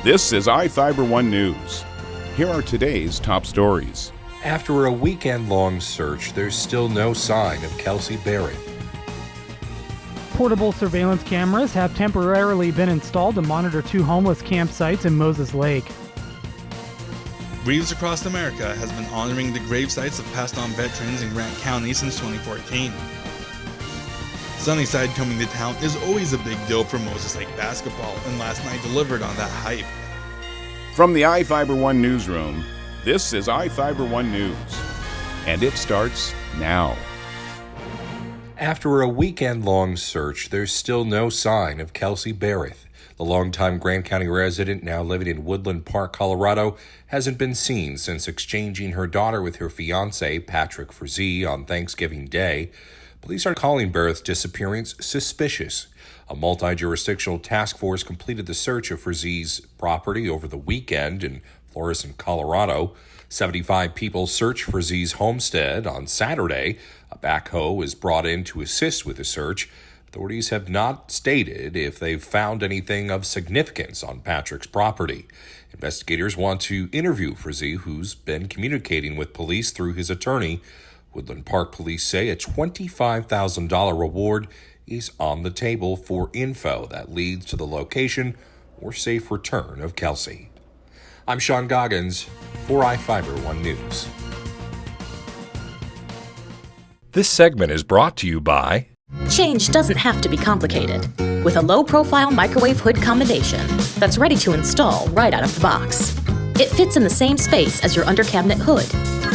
This is iFIBER 1 News. Here are today's top stories. After a weekend-long search, there's still no sign of Kelsey Bharath. Portable surveillance cameras have temporarily been installed to monitor two homeless campsites in Moses Lake. Wreaths across America has been honoring the grave sites of passed-on veterans in Grant County since 2014. Sunnyside coming to town is always a big deal for Moses Lake basketball, and last night delivered on that hype. From the iFIBER 1 newsroom, this is iFIBER 1 News, and it starts now. After a weekend-long search, there's still no sign of Kelsey Bharath. The longtime Grant County resident, now living in Woodland Park, Colorado, hasn't been seen since exchanging her daughter with her fiancé, Patrick Frazee, on Thanksgiving Day. Police are calling Bharath's disappearance suspicious. A multi-jurisdictional task force completed the search of Frazee's property over the weekend in Florissant, Colorado. 75 people searched Frazee's homestead on Saturday. A backhoe was brought in to assist with the search. Authorities have not stated if they've found anything of significance on Patrick's property. Investigators want to interview Frazee, who's been communicating with police through his attorney. Woodland Park police say a $25,000 reward is on the table for info that leads to the location or safe return of Kelsey. I'm Sean Goggins for iFIBER 1 News. This segment is brought to you by Change doesn't have to be complicated. With a low-profile microwave hood combination that's ready to install right out of the box. It fits in the same space as your under-cabinet hood,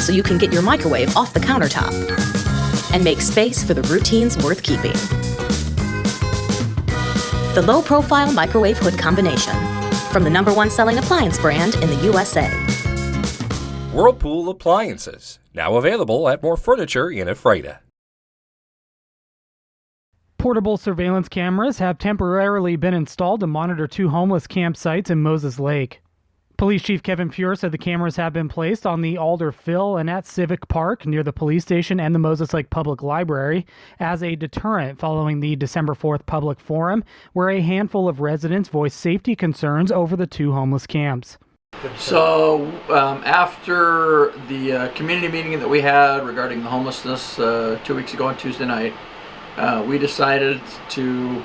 so you can get your microwave off the countertop and make space for the routines worth keeping. The low-profile microwave hood combination from the #1 selling appliance brand in the USA. Whirlpool Appliances, now available at more furniture in Ephrata. Portable surveillance cameras have temporarily been installed to monitor two homeless campsites in Moses Lake. Police Chief Kevin Pure said the cameras have been placed on the Alder Fill and at Civic Park near the police station and the Moses Lake Public Library as a deterrent following the December 4th public forum where a handful of residents voiced safety concerns over the two homeless camps. So after the community meeting that we had regarding the homelessness 2 weeks ago on Tuesday night, we decided to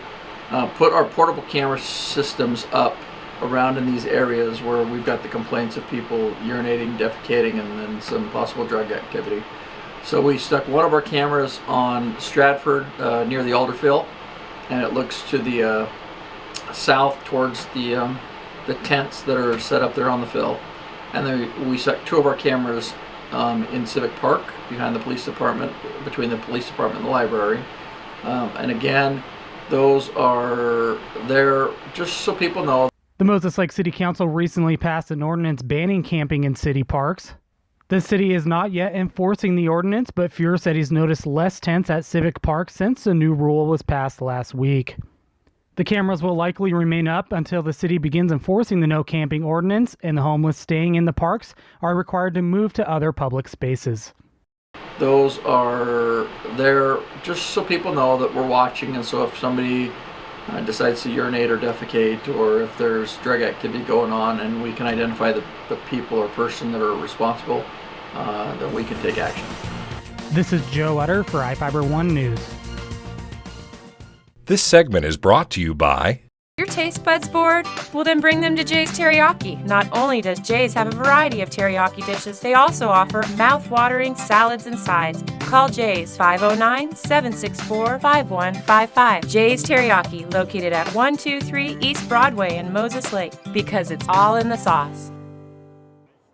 put our portable camera systems up around in these areas where we've got the complaints of people urinating, defecating, and then some possible drug activity. So we stuck one of our cameras on Stratford near the Alderfill, and it looks to the south towards the tents that are set up there on the fill. And then we stuck two of our cameras in Civic Park behind the police department, between the police department and the library. And again, those are there just so people know. The Moses Lake City Council recently passed an ordinance banning camping in city parks. The city is not yet enforcing the ordinance, but Fuhrer said he's noticed less tents at Civic Park since the new rule was passed last week. The cameras will likely remain up until the city begins enforcing the no camping ordinance, and the homeless staying in the parks are required to move to other public spaces. Those are there just so people know that we're watching, and so if somebody decides to urinate or defecate, or if there's drug activity going on and we can identify the people or person that are responsible, then we can take action. This is Joe Utter for iFIBER 1 News. This segment is brought to you by Your taste buds bored? Well, then bring them to Jay's Teriyaki. Not only does Jay's have a variety of teriyaki dishes, they also offer mouth-watering salads and sides. Call Jay's 509-764-5155. Jay's Teriyaki, located at 123 East Broadway in Moses Lake, because it's all in the sauce.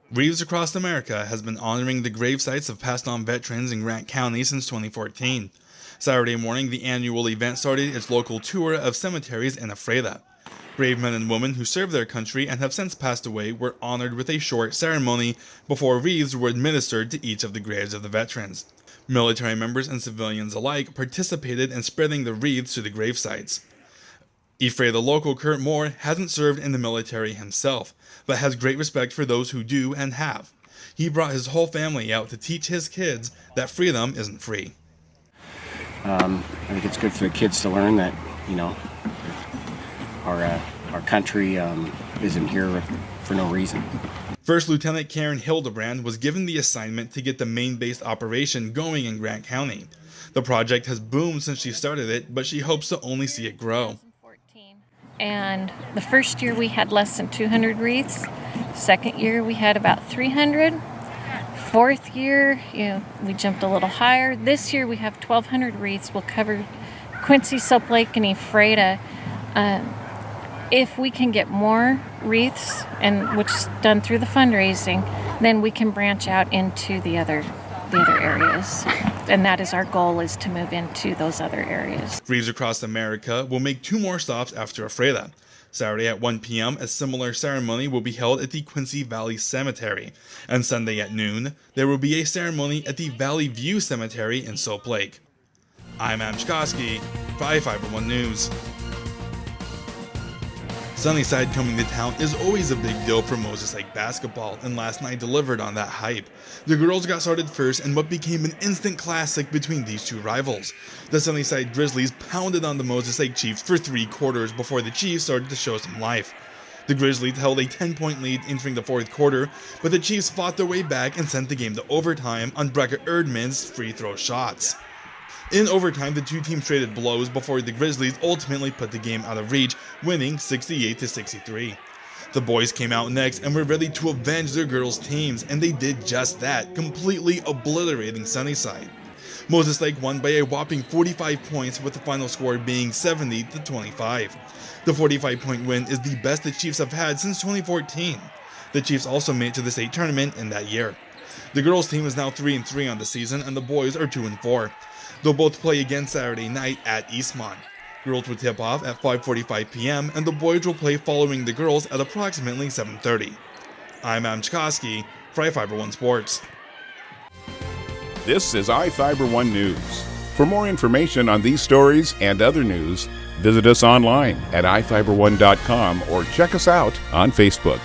Wreaths across America has been honoring the grave sites of passed-on veterans in Grant County since 2014. Saturday morning, the annual event started its local tour of cemeteries in Ephrata. Brave men and women who served their country and have since passed away were honored with a short ceremony before wreaths were administered to each of the graves of the veterans. Military members and civilians alike participated in spreading the wreaths to the grave sites. Ephrata local Kurt Moore hasn't served in the military himself, but has great respect for those who do and have. He brought his whole family out to teach his kids that freedom isn't free. I think it's good for the kids to learn that, our our country isn't here for no reason. First Lieutenant Karen Hildebrand was given the assignment to get the main-based operation going in Grant County. The project has boomed since she started it, but she hopes to only see it grow. And the first year we had less than 200 wreaths. Second year we had about 300. Fourth year, we jumped a little higher. This year we have 1,200 wreaths. We'll cover Quincy, Soap Lake, and Ephrata. If we can get more wreaths, and which is done through the fundraising, then we can branch out into the other areas. And that is our goal, is to move into those other areas. Wreaths across America will make 2 more stops after Ephrata. Saturday at 1 p.m., a similar ceremony will be held at the Quincy Valley Cemetery. And Sunday at noon, there will be a ceremony at the Valley View Cemetery in Soap Lake. I'm Adam Chkoski for iFIBER 1 News. Sunnyside coming to town is always a big deal for Moses Lake basketball, and last night delivered on that hype. The girls got started first in what became an instant classic between these two rivals. The Sunnyside Grizzlies pounded on the Moses Lake Chiefs for 3 quarters before the Chiefs started to show some life. The Grizzlies held a 10-point lead entering the 4th quarter, but the Chiefs fought their way back and sent the game to overtime on Brecca Erdman's free throw shots. In overtime, the two teams traded blows before the Grizzlies ultimately put the game out of reach, winning 68-63. The boys came out next and were ready to avenge their girls' teams, and they did just that, completely obliterating Sunnyside. Moses Lake won by a whopping 45 points, with the final score being 70-25. The 45-point win is the best the Chiefs have had since 2014. The Chiefs also made it to the state tournament in that year. The girls' team is now 3-3 on the season, and the boys are 2-4. They'll both play again Saturday night at Eastmont. Girls will tip off at 5:45 p.m. and the boys will play following the girls at approximately 7:30. I'm Adam Chkoski for iFIBER 1 Sports. This is iFIBER 1 News. For more information on these stories and other news, visit us online at iFiber1.com or check us out on Facebook.